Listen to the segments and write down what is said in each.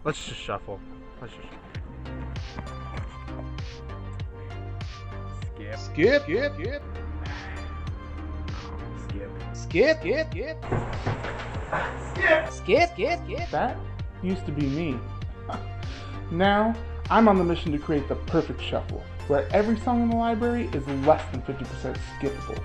Let's just shuffle. Let's just Skip. Skip, skip, skip. Skip. Skip, skip, skip. Skip, skip, skip. That used to be me. Now, I'm on the mission to create the perfect shuffle, where every song in the library is less than 50% skippable.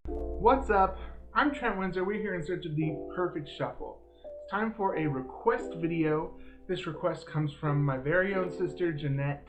What's up? I'm Trent Windsor. We're here in search of the perfect shuffle. It's time for a request video. This request comes from my very own sister, Jeanette,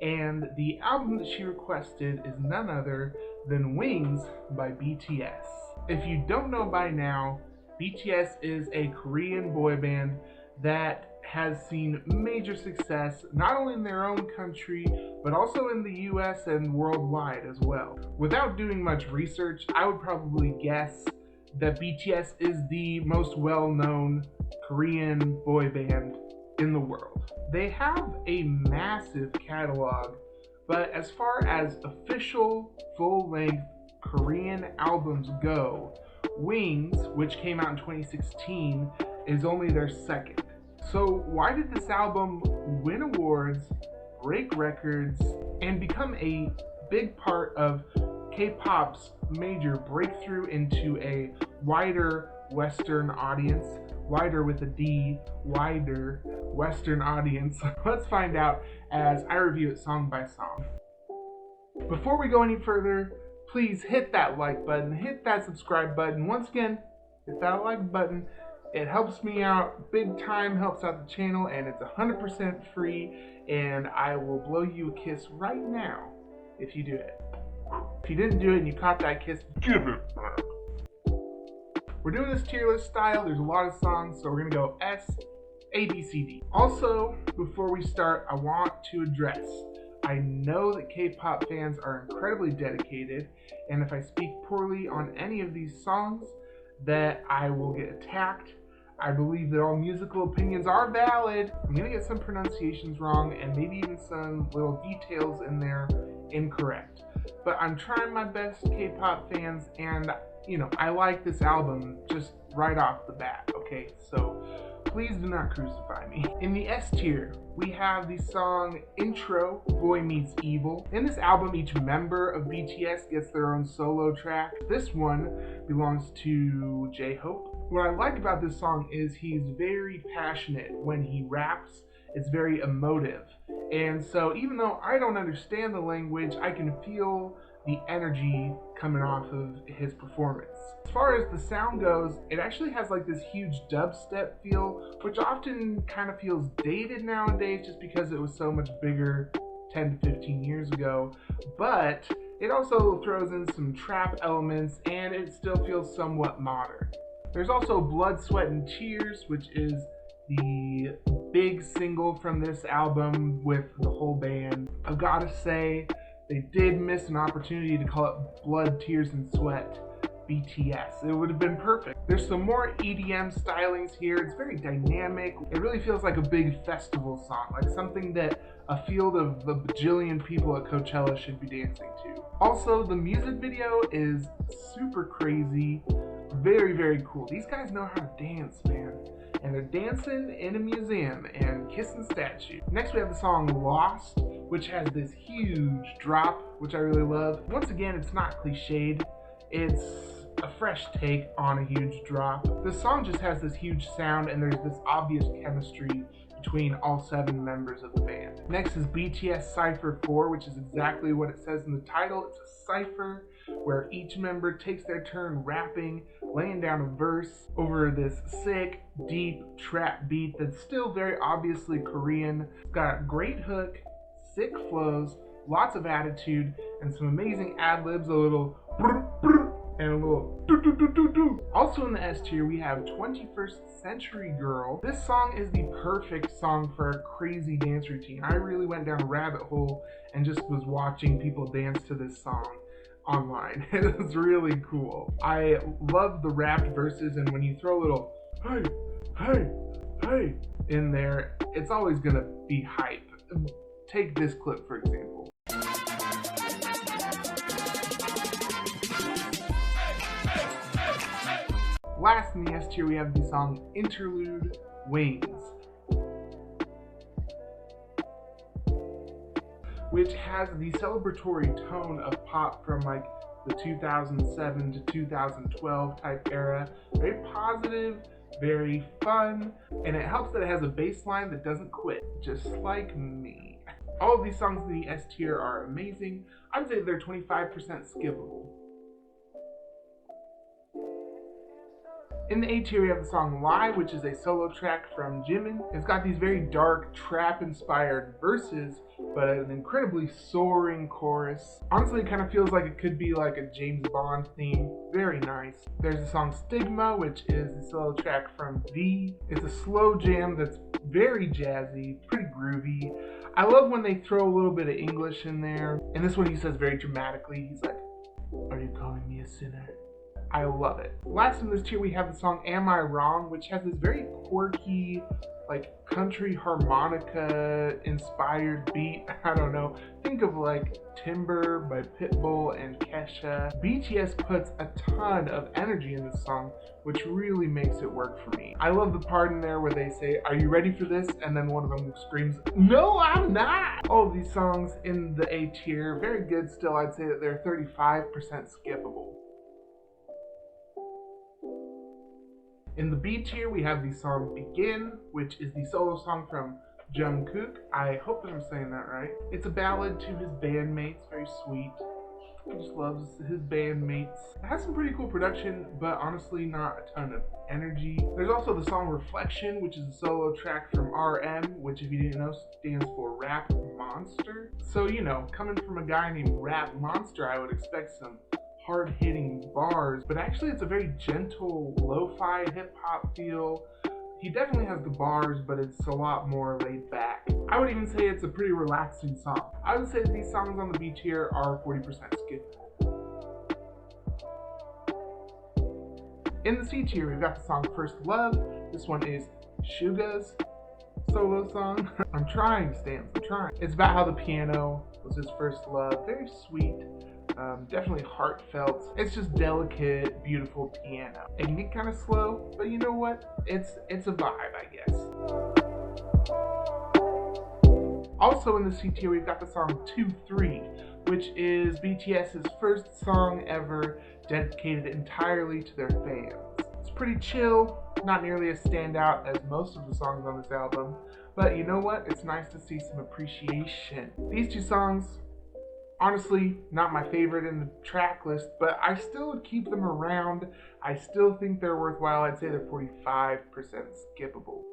and the album that she requested is none other than Wings by BTS. If you don't know by now, BTS is a Korean boy band that has seen major success not only in their own country but also in the US and worldwide as well. Without doing much research, I would probably guess that BTS is the most well-known Korean boy band in the world. They have a massive catalog, but as far as official full-length Korean albums go, Wings, which came out in 2016, is only their second. So why did this album win awards, break records, and become a big part of K-pop's major breakthrough into a wider Western audience? Wider with a D, wider Western audience. Let's find out as I review it song by song. Before we go any further, please hit that like button, hit that subscribe button. Once again, hit that like button. It helps me out big time, helps out the channel, and it's 100% free, and I will blow you a kiss right now if you do it. If you didn't do it and you caught that kiss, give it back. We're doing this tier list style. There's a lot of songs, so we're gonna go S, A, B, C, D. Also, before we start, I want to address, I know that K-pop fans are incredibly dedicated, and if I speak poorly on any of these songs, that I will get attacked. I believe that all musical opinions are valid. I'm gonna get some pronunciations wrong and maybe even some little details in there incorrect. But I'm trying my best, K-pop fans, and you know, I like this album just right off the bat, okay? So please do not crucify me. In the S tier, we have the song Intro, Boy Meets Evil. In this album, each member of BTS gets their own solo track. This one belongs to J-Hope. What I like about this song is he's very passionate when he raps. It's very emotive. And so even though I don't understand the language, I can feel the energy coming off of his performance. As far as the sound goes, it actually has like this huge dubstep feel, which often kind of feels dated nowadays just because it was so much bigger 10 to 15 years ago. But it also throws in some trap elements and it still feels somewhat modern. There's also Blood, Sweat, and Tears, which is the big single from this album with the whole band. I've got to say, they did miss an opportunity to call it Blood, Tears, and Sweat BTS. It would have been perfect. There's some more EDM stylings here. It's very dynamic. It really feels like a big festival song, like something that a field of a bajillion people at Coachella should be dancing to. Also, the music video is super crazy. Very, very cool. These guys know how to dance, man. And they're dancing in a museum and kissing statues. Next we have the song Lost, which has this huge drop, which I really love. Once again, it's not cliched. It's a fresh take on a huge drop. The song just has this huge sound and there's this obvious chemistry between all 7 members of the band. Next is Bts Cipher Four, which is exactly what it says in the title. It's a cipher where each member takes their turn rapping, laying down a verse over this sick, deep trap beat that's still very obviously Korean. It's got a great hook, sick flows, lots of attitude, and some amazing ad-libs, a little brr, brr, and a little do do do do do. Also in the S tier, we have 21st Century Girl. This song is the perfect song for a crazy dance routine. I really went down a rabbit hole and just was watching people dance to this song online. It was really cool. I love the rapped verses, and when you throw a little hey, hey, hey in there, it's always gonna be hype. Take this clip for example. Last in the S tier, we have the song Interlude Wings, which has the celebratory tone of pop from like the 2007 to 2012 type era. Very positive, very fun, and it helps that it has a bass line that doesn't quit, just like me. All of these songs in the S tier are amazing. I'd say they're 25% skippable. In the A tier, we have the song Lie, which is a solo track from Jimin. It's got these very dark, trap-inspired verses, but an incredibly soaring chorus. Honestly, it kind of feels like it could be like a James Bond theme. Very nice. There's the song Stigma, which is the solo track from V. It's a slow jam that's very jazzy, pretty groovy. I love when they throw a little bit of English in there. And this one he says very dramatically, he's like, "Are you calling me a sinner?" I love it. Last in this tier, we have the song Am I Wrong, which has this very quirky, like country harmonica inspired beat. I don't know. Think of like Timber by Pitbull and Kesha. BTS puts a ton of energy in this song, which really makes it work for me. I love the part in there where they say, "Are you ready for this?" And then one of them screams, "No, I'm not!" All of these songs in the A tier, very good still. I'd say that they're 35% skippable. In the B tier, we have the song Begin, which is the solo song from Jungkook. I hope that I'm saying that right. It's a ballad to his bandmates, very sweet. He just loves his bandmates. It has some pretty cool production, but honestly not a ton of energy. There's also the song Reflection, which is a solo track from RM, which if you didn't know stands for Rap Monster. So, you know, coming from a guy named Rap Monster, I would expect some hard-hitting bars, but actually it's a very gentle lo-fi hip-hop feel. He definitely has the bars, but it's a lot more laid back. I would even say it's a pretty relaxing song. I would say these songs on the B tier are 40% skippable. In the C tier, we've got the song First Love. This one is Suga's solo song. I'm trying, Stans, I'm trying. It's about how the piano was his first love. Very sweet. Definitely heartfelt. It's just delicate, beautiful piano. It can get kind of slow, but you know what? It's a vibe, I guess. Also in the C tier, we've got the song 2-3, which is BTS's first song ever dedicated entirely to their fans. It's pretty chill, not nearly as standout as most of the songs on this album, but you know what? It's nice to see some appreciation. These two songs, honestly, not my favorite in the track list, but I still would keep them around. I still think they're worthwhile. I'd say they're 45% skippable.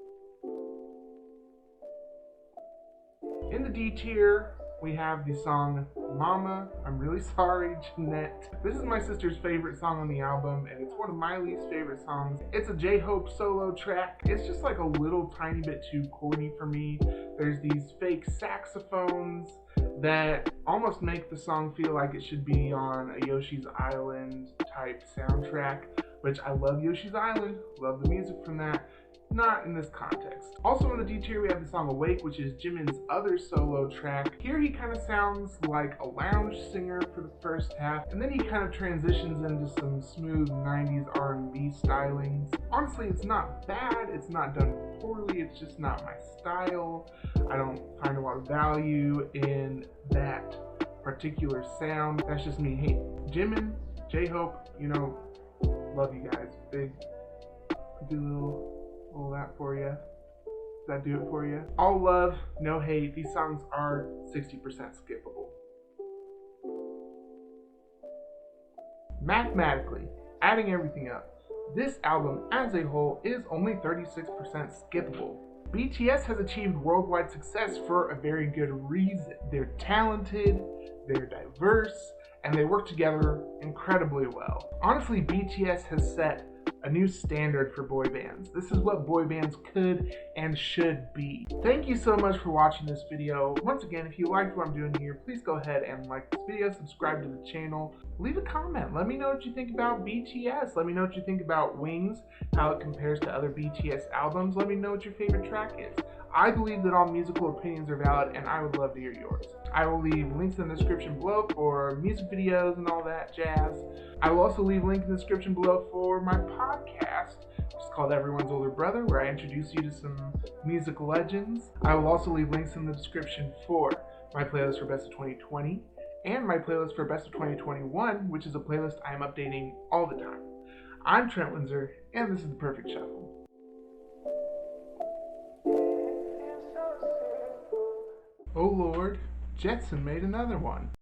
In the D tier, we have the song Mama, I'm Really Sorry, Jeanette. This is my sister's favorite song on the album, and it's one of my least favorite songs. It's a J-Hope solo track. It's just like a little tiny bit too corny for me. There's these fake saxophones that almost make the song feel like it should be on a Yoshi's Island type soundtrack, which I love Yoshi's Island, love the music from that. Not in this context. Also in the D tier, we have the song Awake, which is Jimin's other solo track. Here he kind of sounds like a lounge singer for the first half, and then he kind of transitions into some smooth 90s R&B stylings. Honestly, it's not bad, it's not done poorly, it's just not my style. I don't find a lot of value in that particular sound. That's just me. Hey, Jimin, J-Hope, you know, love you guys. Big, do all that for you. Does that do it for you? All love, no hate. These songs are 60% skippable. Mathematically, adding everything up, this album as a whole is only 36% skippable. BTS has achieved worldwide success for a very good reason. They're talented, they're diverse, and they work together incredibly well. Honestly, BTS has set a new standard for boy bands. This is what boy bands could and should be. Thank you so much for watching this video. Once again, if you liked what I'm doing here, please go ahead and like this video, subscribe to the channel, leave a comment. Let me know what you think about BTS. Let me know what you think about Wings, how it compares to other BTS albums. Let me know what your favorite track is. I believe that all musical opinions are valid, and I would love to hear yours. I will leave links in the description below for music videos and all that jazz. I will also leave a link in the description below for my podcast, which is called Everyone's Older Brother, where I introduce you to some music legends. I will also leave links in the description for my playlist for Best of 2020 and my playlist for Best of 2021, which is a playlist I am updating all the time. I'm Trent Windsor, and this is The Perfect Shuffle. Oh Lord, Jetson made another one.